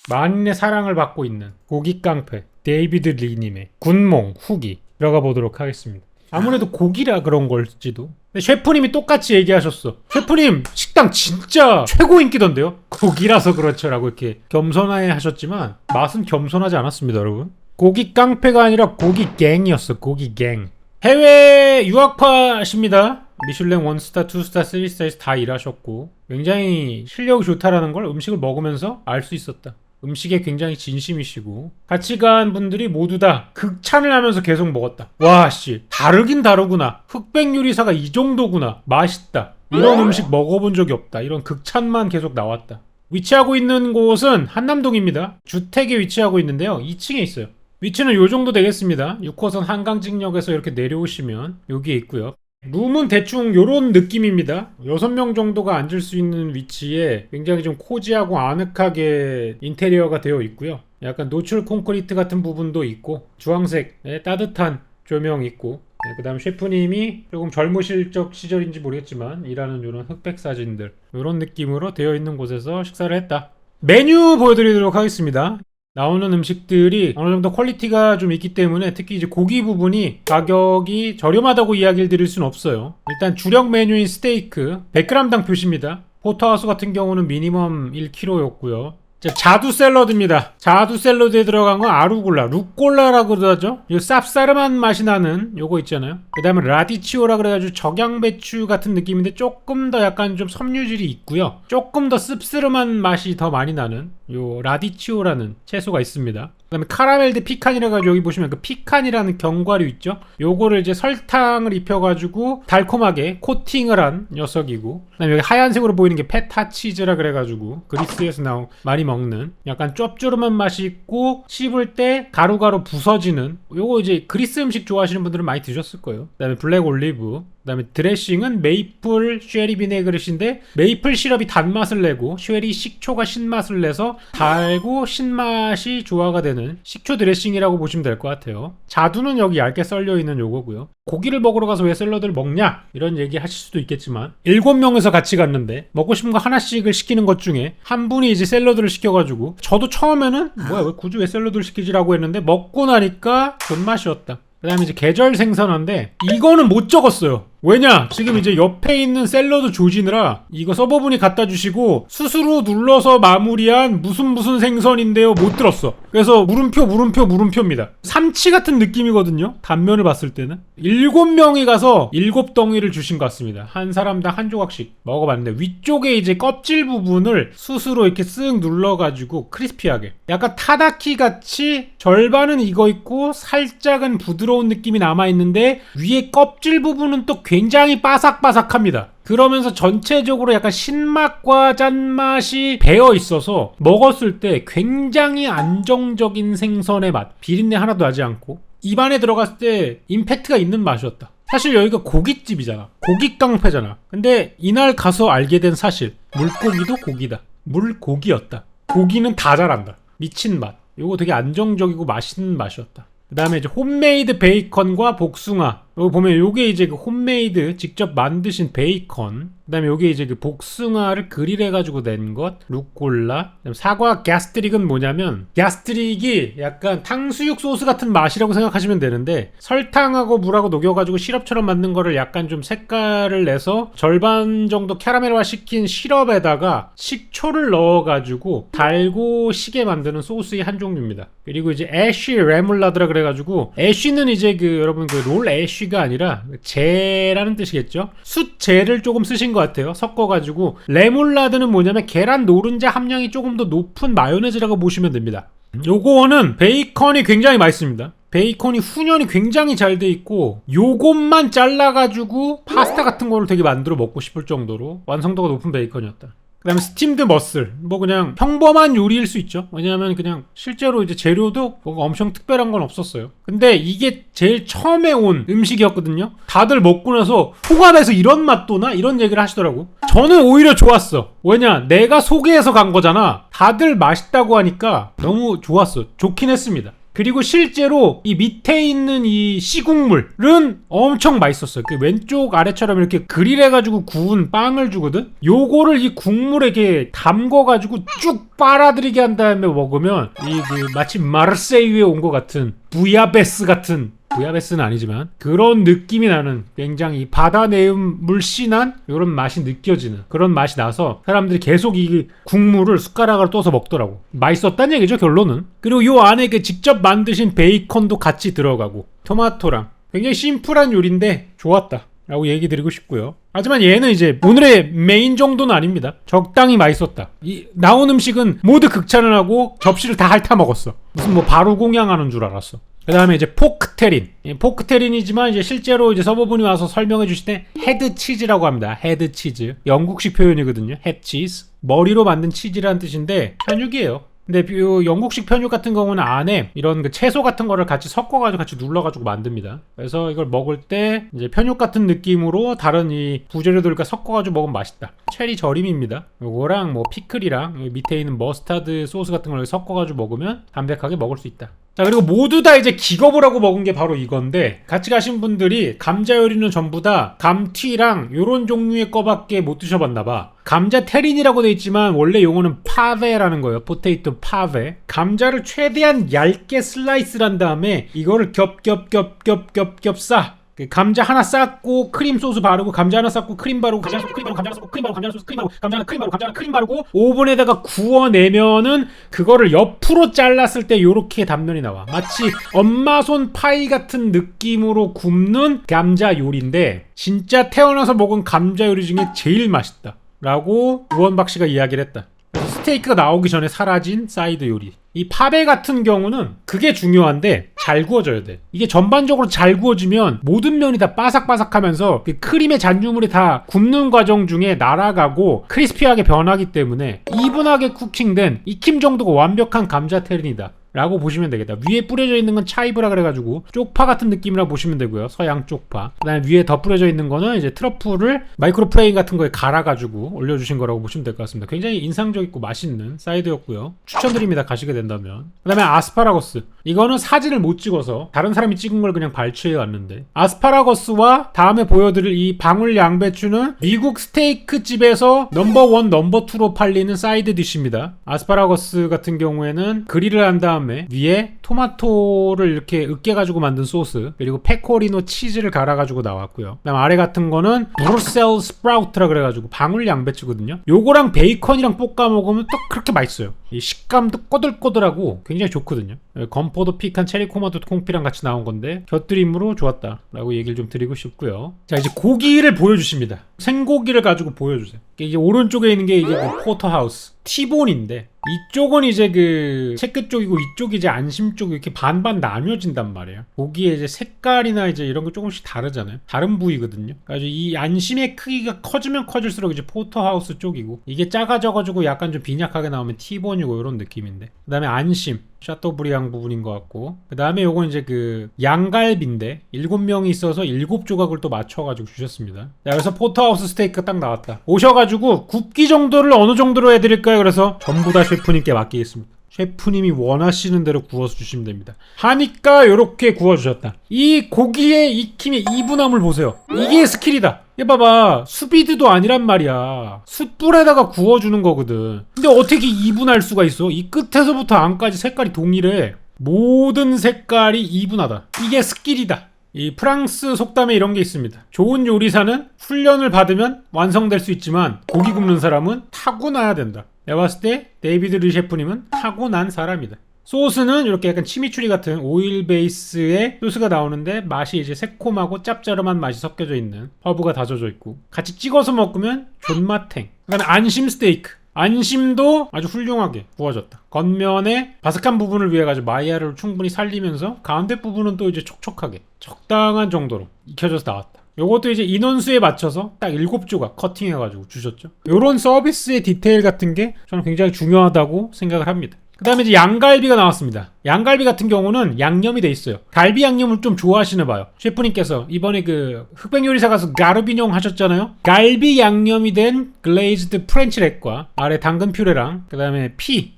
만인의 사랑을 받고 있는 고기 깡패 데이비드 리님의 군몽 후기 들어가 보도록 하겠습니다. 아무래도 고기라 그런 걸지도. 근데 셰프님이 똑같이 얘기하셨어. 셰프님 식당 진짜 최고 인기던데요? 고기라서 그렇죠 라고 이렇게 겸손하게 하셨지만 맛은 겸손하지 않았습니다 여러분. 고기 깡패가 아니라 고기 갱이었어. 고기 갱. 해외 유학파십니다. 미슐랭 1스타, 2스타, 3스타에서 다 일하셨고 굉장히 실력이 좋다라는 걸 음식을 먹으면서 알 수 있었다. 음식에 굉장히 진심이시고 같이 간 분들이 모두 다 극찬을 하면서 계속 먹었다. 와씨 다르긴 다르구나. 흑백 요리사가 이 정도구나. 맛있다. 이런 음식 먹어본 적이 없다. 이런 극찬만 계속 나왔다. 위치하고 있는 곳은 한남동입니다. 주택에 위치하고 있는데요. 2층에 있어요. 위치는 요 정도 되겠습니다. 6호선 한강직역에서 이렇게 내려오시면 여기에 있고요. 룸은 대충 요런 느낌입니다. 6명 정도가 앉을 수 있는 위치에 굉장히 좀 코지하고 아늑하게 인테리어가 되어 있고요. 약간 노출 콘크리트 같은 부분도 있고 주황색의 따뜻한 조명 있고 그 다음 셰프님이 조금 젊으실 적 시절인지 모르겠지만 일하는 이런 흑백 사진들 이런 느낌으로 되어 있는 곳에서 식사를 했다. 메뉴 보여드리도록 하겠습니다. 나오는 음식들이 어느 정도 퀄리티가 좀 있기 때문에 특히 이제 고기 부분이 가격이 저렴하다고 이야기를 드릴 수는 없어요. 일단 주력 메뉴인 스테이크 100g당 표시입니다. 포터하우스 같은 경우는 미니멈 1kg였고요. 자두 샐러드입니다. 자두 샐러드에 들어간 건 아루골라, 루꼴라라고 그러죠. 이 쌉싸름한 맛이 나는 요거 있잖아요. 그 다음에 라디치오라 그래가지고 적양배추 같은 느낌인데 조금 더 약간 좀 섬유질이 있고요. 조금 더 씁쓸한 맛이 더 많이 나는 요 라디치오라는 채소가 있습니다. 그 다음에 카라멜드 피칸이라 가지고 여기 보시면 그 피칸이라는 견과류 있죠. 요거를 이제 설탕을 입혀가지고 달콤하게 코팅을 한 녀석이고, 그 다음에 여기 하얀색으로 보이는 게 페타 치즈라 그래가지고 그리스에서 많이 먹는 약간 짭조름한 맛이 있고 씹을 때 가루가루 부서지는 요거 이제 그리스 음식 좋아하시는 분들은 많이 드셨을 거예요. 그 다음에 블랙 올리브, 그 다음에 드레싱은 메이플 쉐리 비네그릇인데 메이플 시럽이 단맛을 내고 쉐리 식초가 신맛을 내서 달고 신맛이 조화가 되는 식초 드레싱이라고 보시면 될 것 같아요. 자두는 여기 얇게 썰려있는 요거고요. 고기를 먹으러 가서 왜 샐러드를 먹냐? 이런 얘기 하실 수도 있겠지만 7명에서 같이 갔는데 먹고 싶은 거 하나씩을 시키는 것 중에 한 분이 이제 샐러드를 시켜가지고 저도 처음에는 뭐야 왜 굳이 왜 샐러드를 시키지라고 했는데 먹고 나니까 존맛이었다. 그 다음에 이제 계절 생선인데 이거는 못 적었어요. 왜냐? 지금 이제 옆에 있는 샐러드 조지느라 이거 서버분이 갖다 주시고 스스로 눌러서 마무리한 무슨 생선인데요 못 들었어. 그래서 물음표입니다. 삼치 같은 느낌이거든요 단면을 봤을 때는. 7명이 가서 7덩이를 주신 것 같습니다. 한 사람당 한 조각씩 먹어봤는데 위쪽에 이제 껍질 부분을 스스로 이렇게 쓱 눌러가지고 크리스피하게 약간 타다키 같이 절반은 익어 있고 살짝은 부드러운 느낌이 남아있는데 위에 껍질 부분은 또 굉장히 바삭바삭합니다. 그러면서 전체적으로 약간 신맛과 짠맛이 배어 있어서 먹었을 때 굉장히 안정적인 생선의 맛, 비린내 하나도 나지 않고 입안에 들어갔을 때 임팩트가 있는 맛이었다. 사실 여기가 고깃집이잖아. 고기 깡패잖아. 근데 이날 가서 알게 된 사실, 물고기도 고기다. 물고기였다. 고기는 다 잘한다. 미친 맛. 요거 되게 안정적이고 맛있는 맛이었다. 그 다음에 이제 홈메이드 베이컨과 복숭아. 여기 보면 요게 이제 그 홈메이드 직접 만드신 베이컨. 그 다음에 요게 이제 그 복숭아를 그릴해가지고 낸 것. 루꼴라. 그다음에 사과 가스트릭은 뭐냐면 가스트릭이 약간 탕수육 소스 같은 맛이라고 생각하시면 되는데 설탕하고 물하고 녹여가지고 시럽처럼 만든 거를 약간 좀 색깔을 내서 절반 정도 캐러멜화 시킨 시럽에다가 식초를 넣어가지고 달고 시게 만드는 소스의 한 종류입니다. 그리고 이제 애쉬 레몰라드라 그래가지고 애쉬는 이제 그 여러분 그 롤 애쉬가 아니라 재라는 뜻이겠죠. 숫재를 조금 쓰신 것 같아요. 섞어가지고. 레몰라드는 뭐냐면 계란 노른자 함량이 조금 더 높은 마요네즈라고 보시면 됩니다. 요거는 베이컨이 굉장히 맛있습니다. 베이컨이 훈연이 굉장히 잘 돼 있고 요것만 잘라가지고 파스타 같은 거를 되게 만들어 먹고 싶을 정도로 완성도가 높은 베이컨이었다. 그 다음에 스팀드 머슬. 뭐 그냥 평범한 요리일 수 있죠. 왜냐하면 그냥 실제로 이제 재료도 뭔가 엄청 특별한 건 없었어요. 근데 이게 제일 처음에 온 음식이었거든요. 다들 먹고 나서 홍합에서 이런 맛도 나? 이런 얘기를 하시더라고. 저는 오히려 좋았어. 왜냐? 내가 소개해서 간 거잖아. 다들 맛있다고 하니까 너무 좋았어. 좋긴 했습니다. 그리고 실제로 이 밑에 있는 이 씨국물은 엄청 맛있었어요. 그 왼쪽 아래처럼 이렇게 그릴해가지고 구운 빵을 주거든. 요거를 이 국물에 이렇게 담궈가지고 쭉 빨아들이게 한 다음에 먹으면 이 그 마치 마르세유에 온 것 같은 부야베스 같은, 부야베스는 아니지만 그런 느낌이 나는, 굉장히 바다 내음물 진한 이런 맛이 느껴지는 그런 맛이 나서 사람들이 계속 이 국물을 숟가락으로 떠서 먹더라고. 맛있었다는 얘기죠, 결론은. 그리고 요 안에 그 직접 만드신 베이컨도 같이 들어가고 토마토랑 굉장히 심플한 요리인데 좋았다 라고 얘기 드리고 싶고요. 하지만 얘는 이제 오늘의 메인 정도는 아닙니다. 적당히 맛있었다. 이 나온 음식은 모두 극찬을 하고 접시를 다 핥아 먹었어. 무슨 뭐 바로 공양하는 줄 알았어. 그 다음에 이제 포크테린. 포크테린이지만 이제 실제로 이제 서버분이 와서 설명해 주실 때 헤드치즈라고 합니다. 헤드치즈. 영국식 표현이거든요. 헤드치즈. 머리로 만든 치즈라는 뜻인데 편육이에요. 근데 요 영국식 편육 같은 경우는 안에 이런 그 채소 같은 거를 같이 섞어가지고 같이 눌러가지고 만듭니다. 그래서 이걸 먹을 때 이제 편육 같은 느낌으로 다른 이 부재료들과 섞어가지고 먹으면 맛있다. 체리 절임입니다. 요거랑 뭐 피클이랑 밑에 있는 머스타드 소스 같은 걸 섞어가지고 먹으면 담백하게 먹을 수 있다. 자, 그리고 모두 다 이제 기겁을 하고 먹은 게 바로 이건데, 같이 가신 분들이 감자 요리는 전부 다 감튀랑 요런 종류의 거밖에 못 드셔봤나봐. 감자 테린이라고 돼 있지만 원래 용어는 파베라는 거예요. 포테이토 파베. 감자를 최대한 얇게 슬라이스를 한 다음에 이거를 겹겹겹겹겹겹 싸. 감자 하나 쌓고 크림 소스 바르고, 감자 하나 쌓고 크림 바르고, 감자 하나 쌓고 크림 바르고, 감자 하나 쌓고 크림 바르고, 감자 하나 소스 크림 바르고, 감자 하나 크림 바르고, 감자 하나 크림 바르고 오븐에다가 구워내면은 그거를 옆으로 잘랐을 때 요렇게 단면이 나와. 마치 엄마 손 파이 같은 느낌으로 굽는 감자 요리인데 진짜 태어나서 먹은 감자 요리 중에 제일 맛있다 라고 우원박 씨가 이야기를 했다. 스테이크가 나오기 전에 사라진 사이드 요리. 이 파베 같은 경우는 그게 중요한데 잘 구워져야 돼. 이게 전반적으로 잘 구워지면 모든 면이 다 바삭바삭하면서 그 크림의 잔유물이 다 굽는 과정 중에 날아가고 크리스피하게 변하기 때문에 이분하게 쿠킹된 익힘 정도가 완벽한 감자 테린이다 라고 보시면 되겠다. 위에 뿌려져 있는 건 차이브라 그래가지고 쪽파 같은 느낌이라 보시면 되고요. 서양 쪽파. 그 다음에 위에 더 뿌려져 있는 거는 이제 트러플을 마이크로 프레임 같은 거에 갈아가지고 올려주신 거라고 보시면 될 것 같습니다. 굉장히 인상적이고 맛있는 사이드였고요. 추천드립니다. 가시게 된다면. 그 다음에 아스파라거스. 이거는 사진을 못 찍어서 다른 사람이 찍은 걸 그냥 발췌해 왔는데, 아스파라거스와 다음에 보여드릴 이 방울 양배추는 미국 스테이크 집에서 넘버1, 넘버2로 팔리는 사이드 디쉬입니다. 아스파라거스 같은 경우에는 그릴을 한 다음에 위에 토마토를 이렇게 으깨가지고 만든 소스, 그리고 페코리노 치즈를 갈아가지고 나왔고요. 그다음 아래 같은 거는 브루셀 스프라우트라 그래가지고 방울 양배추거든요. 요거랑 베이컨이랑 볶아 먹으면 또 그렇게 맛있어요. 이 식감도 꼬들꼬들하고 굉장히 좋거든요. 건포도 피칸 체리 코마도 콩피랑 같이 나온 건데 곁들임으로 좋았다 라고 얘기를 좀 드리고 싶고요. 자, 이제 고기를 보여주십니다. 생고기를 가지고 보여주세요. 이제 오른쪽에 있는 게 이제 그 포터하우스 티본인데, 이쪽은 이제 그 체크 쪽이고 이쪽이 이제 안심 쪽이 이렇게 반반 나뉘어진단 말이에요. 고기의 이제 색깔이나 이제 이런 거 조금씩 다르잖아요. 다른 부위거든요. 그래서 이 안심의 크기가 커지면 커질수록 이제 포터하우스 쪽이고, 이게 작아져가지고 약간 좀 빈약하게 나오면 티본이고 이런 느낌인데, 그 다음에 안심 샤토브리앙 부분인 것 같고, 그 다음에 요건 이제 그 양갈비인데 7명이 있어서 7조각을 또 맞춰가지고 주셨습니다. 자, 그래서 포터하우스 스테이크 딱 나왔다. 오셔가지고 굽기 정도를 어느 정도로 해드릴까요? 그래서 전부 다 셰프님께 맡기겠습니다. 셰프님이 원하시는 대로 구워서 주시면 됩니다. 하니까 이렇게 구워주셨다. 이 고기의 익힘의 이분함을 보세요. 이게 스킬이다. 얘 봐봐, 수비드도 아니란 말이야. 숯불에다가 구워주는 거거든. 근데 어떻게 이분할 수가 있어? 이 끝에서부터 안까지 색깔이 동일해. 모든 색깔이 이분하다. 이게 스킬이다. 이 프랑스 속담에 이런 게 있습니다. 좋은 요리사는 훈련을 받으면 완성될 수 있지만 고기 굽는 사람은 타고나야 된다. 내가 봤을 때 데이비드 리 셰프님은 타고난 사람이다. 소스는 이렇게 약간 치미추리 같은 오일 베이스의 소스가 나오는데 맛이 이제 새콤하고 짭짤한 맛이 섞여져 있는 허브가 다져져 있고, 같이 찍어서 먹으면 존맛탱. 그다음에 안심 스테이크. 안심도 아주 훌륭하게 구워졌다. 겉면에 바삭한 부분을 위해 가지고 마이야르를 충분히 살리면서 가운데 부분은 또 이제 촉촉하게 적당한 정도로 익혀져서 나왔다. 요것도 이제 인원수에 맞춰서 딱 7조각 커팅해가지고 주셨죠. 요런 서비스의 디테일 같은 게 저는 굉장히 중요하다고 생각을 합니다. 그 다음에 이제 양갈비가 나왔습니다. 양갈비 같은 경우는 양념이 돼 있어요. 갈비 양념을 좀 좋아하시나 봐요. 셰프님께서 이번에 그 흑백 요리사 가서 가르비뇽 하셨잖아요. 갈비 양념이 된 글레이즈드 프렌치 렉과 아래 당근 퓨레랑 그 다음에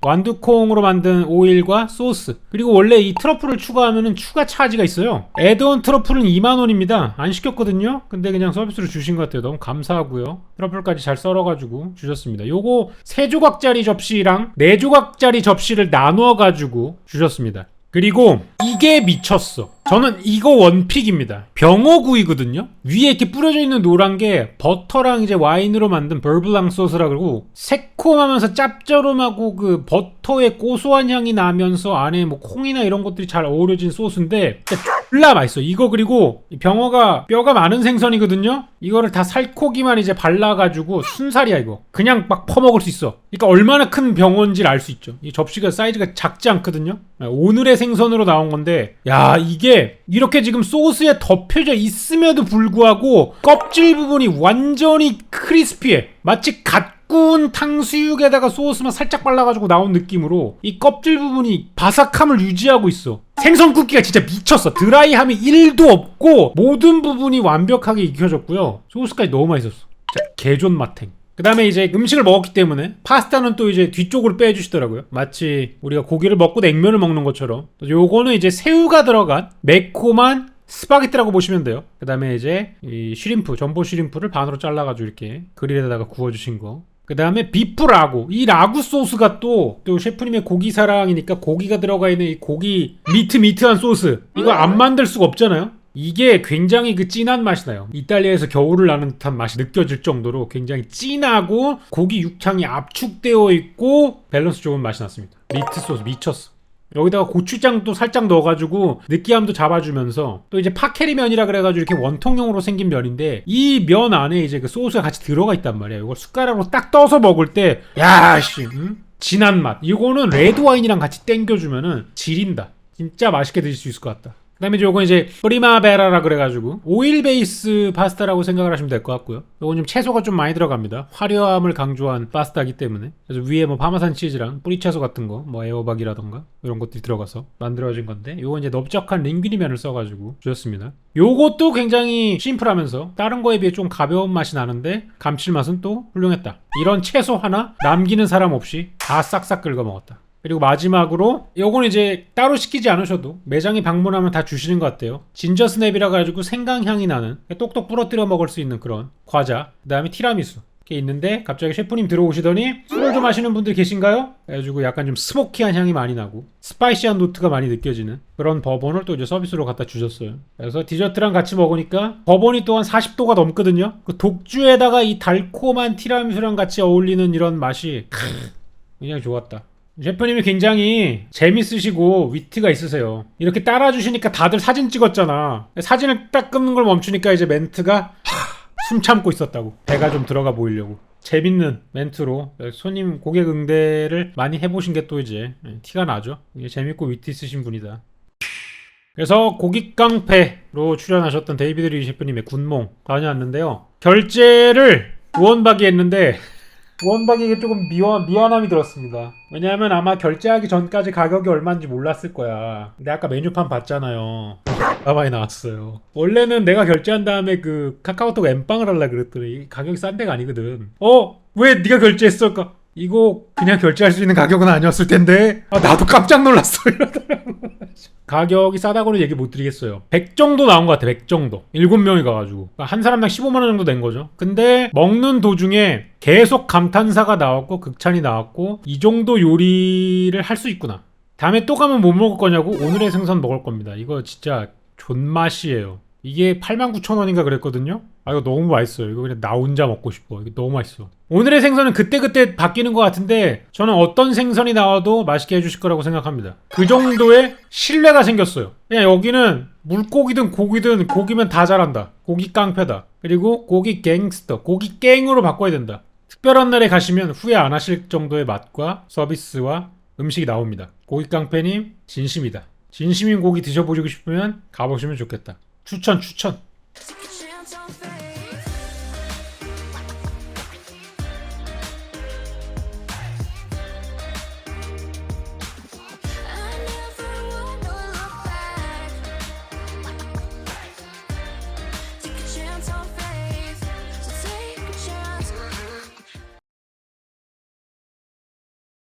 완두콩으로 만든 오일과 소스, 그리고 원래 이 트러플을 추가하면은 추가 차지가 있어요. 애드온 트러플은 2만원입니다. 안 시켰거든요. 근데 그냥 서비스로 주신 것 같아요. 너무 감사하고요. 트러플까지 잘 썰어가지고 주셨습니다. 요거 3조각짜리 접시랑 4조각짜리 접시를 나눠가지고 주셨습니다. 그리고 이게 미쳤어. 저는 이거 원픽입니다. 병어구이거든요. 위에 이렇게 뿌려져 있는 노란 게 버터랑 이제 와인으로 만든 벌블랑 소스라 그러고, 새콤하면서 짭조름하고 그 버터의 고소한 향이 나면서 안에 뭐 콩이나 이런 것들이 잘 어우러진 소스인데 진짜 졸라 맛있어. 이거 그리고 병어가 뼈가 많은 생선이거든요. 이거를 다 살코기만 이제 발라가지고 순살이야 이거. 그냥 막 퍼먹을 수 있어. 그러니까 얼마나 큰 병어인지를 알 수 있죠. 이 접시가 사이즈가 작지 않거든요. 오늘의 생선으로 나온 건데, 야 이게 이렇게 지금 소스에 덮여져 있음에도 불구하고 껍질 부분이 완전히 크리스피해. 마치 갓 구운 탕수육에다가 소스만 살짝 발라가지고 나온 느낌으로 이 껍질 부분이 바삭함을 유지하고 있어. 생선 굽기가 진짜 미쳤어. 드라이함이 1도 없고 모든 부분이 완벽하게 익혀졌고요. 소스까지 너무 맛있었어. 진짜 개존 맛탱. 그 다음에 이제 음식을 먹었기 때문에 파스타는 또 이제 뒤쪽으로 빼주시더라고요. 마치 우리가 고기를 먹고 냉면을 먹는 것처럼. 요거는 이제 새우가 들어간 매콤한 스파게티라고 보시면 돼요. 그 다음에 이제 이 슈림프, 전보 슈림프를 반으로 잘라가지고 이렇게 그릴에다가 구워주신 거. 그 다음에 비프 라구. 이 라구 소스가 또 셰프님의 고기 사랑이니까 고기가 들어가 있는 이 고기 미트한 소스. 이거 안 만들 수가 없잖아요. 이게 굉장히 그 진한 맛이 나요. 이탈리아에서 겨울을 나는 듯한 맛이 느껴질 정도로 굉장히 진하고 고기 육향이 압축되어 있고 밸런스 좋은 맛이 났습니다. 미트 소스 미쳤어. 여기다가 고추장도 살짝 넣어가지고 느끼함도 잡아주면서, 또 이제 파케리 면이라 그래가지고 이렇게 원통형으로 생긴 면인데 이 면 안에 이제 그 소스가 같이 들어가 있단 말이야. 이걸 숟가락으로 딱 떠서 먹을 때 야씨 진한 맛. 이거는 레드 와인이랑 같이 땡겨주면은 지린다. 진짜 맛있게 드실 수 있을 것 같다. 그 다음에 요건 이제 프리마베라라 그래가지고 오일 베이스 파스타라고 생각을 하시면 될 것 같고요. 요건 좀 채소가 좀 많이 들어갑니다. 화려함을 강조한 파스타이기 때문에. 그래서 위에 뭐 파마산 치즈랑 뿌리채소 같은 거, 뭐 애호박이라던가 이런 것들이 들어가서 만들어진 건데, 요건 이제 넓적한 링귀니 면을 써가지고 주셨습니다. 요것도 굉장히 심플하면서 다른 거에 비해 좀 가벼운 맛이 나는데 감칠맛은 또 훌륭했다. 이런 채소 하나 남기는 사람 없이 다 싹싹 긁어 먹었다. 그리고 마지막으로 요건 이제 따로 시키지 않으셔도 매장에 방문하면 다 주시는 것 같아요. 진저 스냅이라 가지고 생강향이 나는 똑똑 부러뜨려 먹을 수 있는 그런 과자. 그 다음에 티라미수 이렇게 있는데, 갑자기 셰프님 들어오시더니 술을 좀 하시는 분들 계신가요? 그래가지고 약간 좀 스모키한 향이 많이 나고 스파이시한 노트가 많이 느껴지는 그런 버번을 또 이제 서비스로 갖다 주셨어요. 그래서 디저트랑 같이 먹으니까 버번이 또한 40도가 넘거든요. 그 독주에다가 이 달콤한 티라미수랑 같이 어울리는 이런 맛이 굉장히 좋았다. 셰프님이 굉장히 재밌으시고 위트가 있으세요. 이렇게 따라주시니까 다들 사진 찍었잖아. 사진을 딱 끊는 걸 멈추니까 이제 멘트가 숨 참고 있었다고. 배가 좀 들어가 보이려고. 재밌는 멘트로 손님 고객 응대를 많이 해보신 게 또 이제 티가 나죠. 재밌고 위트 있으신 분이다. 그래서 고깃깡패로 출연하셨던 데이비드 리 셰프님의 굿몽 다녀왔는데요. 결제를 우원박이 했는데 우원박에게 조금 미안함이 들었습니다. 왜냐하면 아마 결제하기 전까지 가격이 얼마인지 몰랐을 거야. 근데 아까 메뉴판 봤잖아요. 많이 나왔어요. 원래는 내가 결제한 다음에 그 카카오톡 엠빵을 하려고 그랬더니 가격이 싼 데가 아니거든. 왜 네가 결제했어? 이거 그냥 결제할 수 있는 가격은 아니었을 텐데. 나도 깜짝 놀랐어. 이러더라고. 가격이 싸다고는 얘기 못 드리겠어요. 100 정도 나온 것 같아. 100 정도. 7명이 가가지고 한 사람당 15만원 정도 낸 거죠. 근데 먹는 도중에 계속 감탄사가 나왔고 극찬이 나왔고, 이 정도 요리를 할 수 있구나. 다음에 또 가면 뭐 먹을 거냐고? 오늘의 생선 먹을 겁니다. 이거 진짜 존맛이에요. 이게 89,000원인가 그랬거든요. 이거 너무 맛있어요. 이거 그냥 나 혼자 먹고 싶어. 이거 너무 맛있어. 오늘의 생선은 그때그때 바뀌는 것 같은데 저는 어떤 생선이 나와도 맛있게 해주실 거라고 생각합니다. 그 정도의 신뢰가 생겼어요. 그냥 여기는 물고기든 고기든 고기면 다 잘한다. 고기 깡패다. 그리고 고기 갱스터, 고기 갱으로 바꿔야 된다. 특별한 날에 가시면 후회 안 하실 정도의 맛과 서비스와 음식이 나옵니다. 고기 깡패님 진심이다. 진심인 고기 드셔보시고 싶으면 가보시면 좋겠다. 추천.